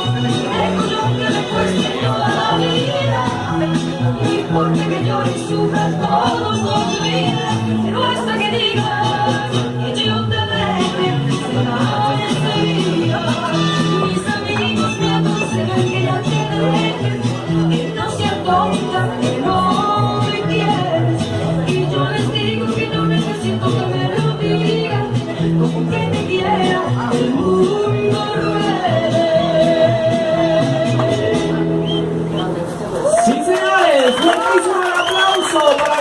Dejo yo que me cueste toda la vida, y porque que llore y sufra todo por tu vida, pero hasta que digas que yo te deje, será enseguida. Mis amigos me aconsejan que ya te dejes, que no seas tonta, que no me quieres, y yo les digo que no necesito que me lo digan, como que me quiera el mundo ruede. Sí, señores, buenísimo el aplauso para...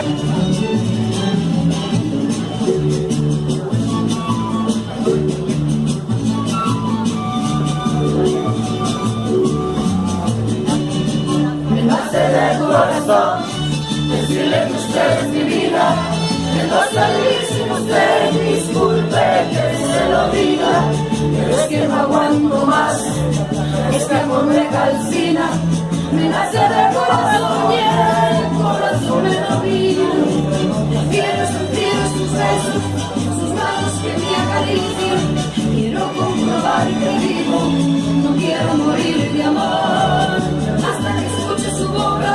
Me nace del corazón decirle que usted es mi vida, que no salir sin usted, disculpe que se lo diga, pero es que no aguanto más, este amor me calcina, me nace del corazón y el corazón me lo pide. Quiero sentir sus besos, sus manos que me acarician, quiero comprobar que vivo, no quiero morir de amor, hasta que escuche su boca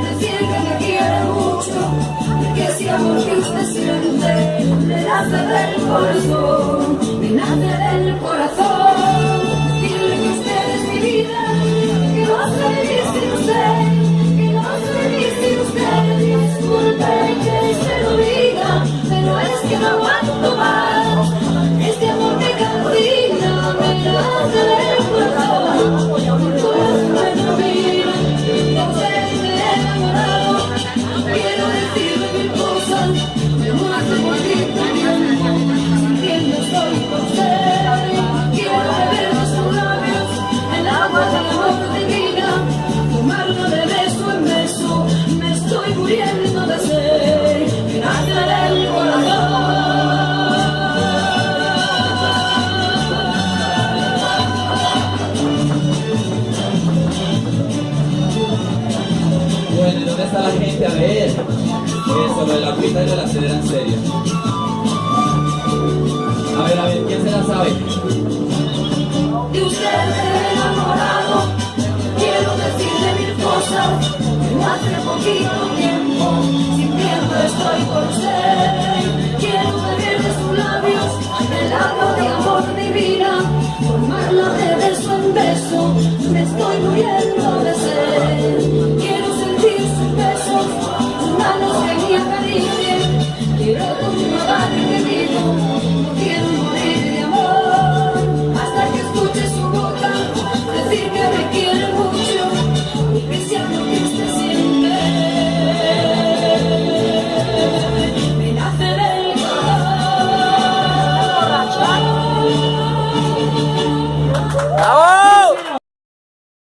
decir que me quiere mucho, y que ese amor que usted siente me nace del corazón, me nace del corazón. Dile que usted es mi vida, que no sé vivir sin usted, que no sé vivir sin usted, disculpe que se lo diga, pero es que no aguanto más, este amor me calcina, me nace del corazón, el corazón me lo mira, de usted me he enamorado, quiero decirle mil cosas, me muero por ti también, sintiendo estoy con usted, quiero beber de sus labios, el agua del amor divina, tomarlo de beso en beso, me estoy muriendo de sed, me nace del corazón. Bueno, ¿y dónde está la gente? A ver, eso, lo de la agüita y lo de la cedera en serio. A ver, ¿quién se la sabe? De usted me he enamorado, quiero decirle mil cosas, pero hace poquito tiempo, sintiendo estoy por usted, quiero beber de sus labios, el agua de amor divina, tomarla de beso en beso, me estoy muriendo de sed, quiero sentir sus besos, sus manos que me acaricien, quiero comprobar que vivo, no quiero morir de amor, hasta que escuche su boca decir que me quiere mucho, y que sea lo que usted siente, me nace del corazón. ¡Bravo!